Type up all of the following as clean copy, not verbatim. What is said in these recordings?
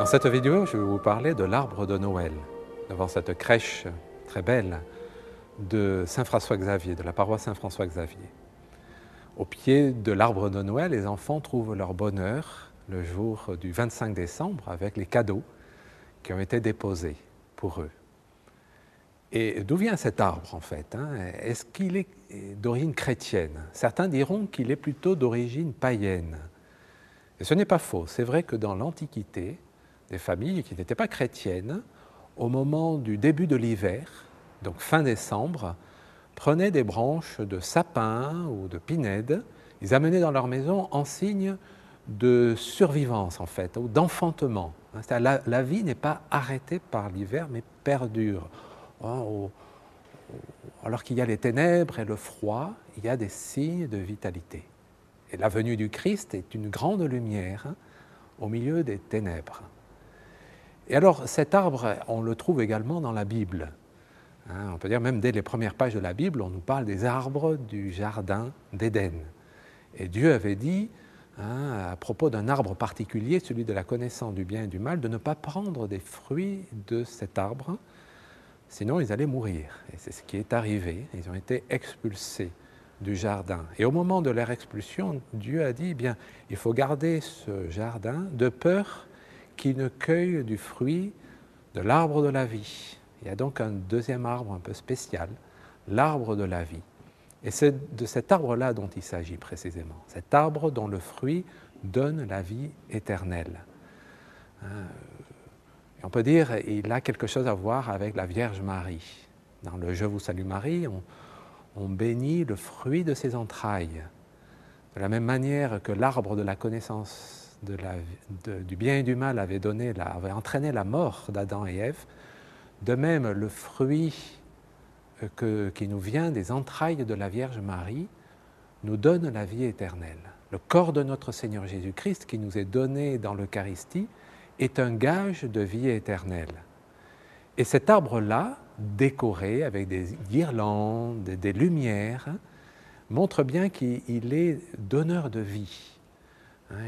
Dans cette vidéo, je vais vous parler de l'arbre de Noël, devant cette crèche très belle de Saint-François-Xavier, de la paroisse Saint-François-Xavier. Au pied de l'arbre de Noël, les enfants trouvent leur bonheur le jour du 25 décembre avec les cadeaux qui ont été déposés pour eux. Et d'où vient cet arbre en fait, Est-ce qu'il est d'origine chrétienne? Certains diront qu'il est plutôt d'origine païenne. Et ce n'est pas faux. C'est vrai que dans l'Antiquité, des familles qui n'étaient pas chrétiennes, au moment du début de l'hiver, donc fin décembre, prenaient des branches de sapin ou de pinède, ils amenaient dans leur maison en signe de survivance en fait, ou d'enfantement. La vie n'est pas arrêtée par l'hiver, mais perdure. Alors qu'il y a les ténèbres et le froid, il y a des signes de vitalité. Et la venue du Christ est une grande lumière au milieu des ténèbres. Et alors cet arbre, on le trouve également dans la Bible. On peut dire même dès les premières pages de la Bible, on nous parle des arbres du jardin d'Éden. Et Dieu avait dit, à propos d'un arbre particulier, celui de la connaissance du bien et du mal, de ne pas prendre des fruits de cet arbre, sinon ils allaient mourir. Et c'est ce qui est arrivé, ils ont été expulsés du jardin. Et au moment de leur expulsion, Dieu a dit, eh bien, il faut garder ce jardin de peur qu'ils ne cueillent du fruit de l'arbre de la vie. Il y a donc un deuxième arbre un peu spécial, l'arbre de la vie. Et c'est de cet arbre-là dont il s'agit précisément, cet arbre dont le fruit donne la vie éternelle. Et on peut dire qu'il a quelque chose à voir avec la Vierge Marie. Dans le « Je vous salue Marie », on bénit le fruit de ses entrailles. De la même manière que l'arbre de la connaissance du bien et du mal avait entraîné la mort d'Adam et Ève, de même le fruit qui nous vient des entrailles de la Vierge Marie nous donne la vie éternelle. Le corps de notre Seigneur Jésus-Christ qui nous est donné dans l'Eucharistie est un gage de vie éternelle. Et cet arbre-là, décoré avec des guirlandes, des lumières, montre bien qu'il est donneur de vie.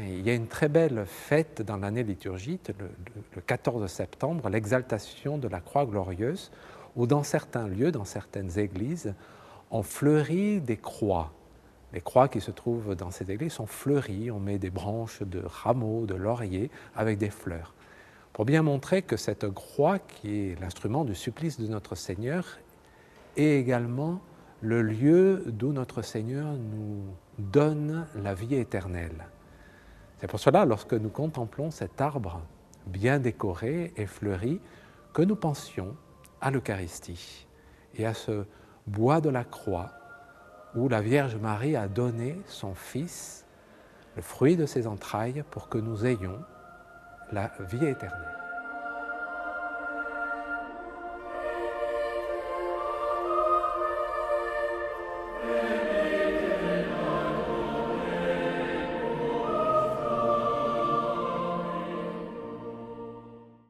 Il y a une très belle fête dans l'année liturgique, le 14 septembre, l'exaltation de la croix glorieuse, où dans certains lieux, dans certaines églises, on fleurit des croix. Les croix qui se trouvent dans ces églises sont fleuries, on met des branches de rameaux, de lauriers, avec des fleurs. Pour bien montrer que cette croix, qui est l'instrument du supplice de notre Seigneur, est également le lieu d'où notre Seigneur nous donne la vie éternelle. C'est pour cela, lorsque nous contemplons cet arbre bien décoré et fleuri, que nous pensions à l'Eucharistie et à ce bois de la croix où la Vierge Marie a donné son Fils, le fruit de ses entrailles, pour que nous ayons la vie éternelle.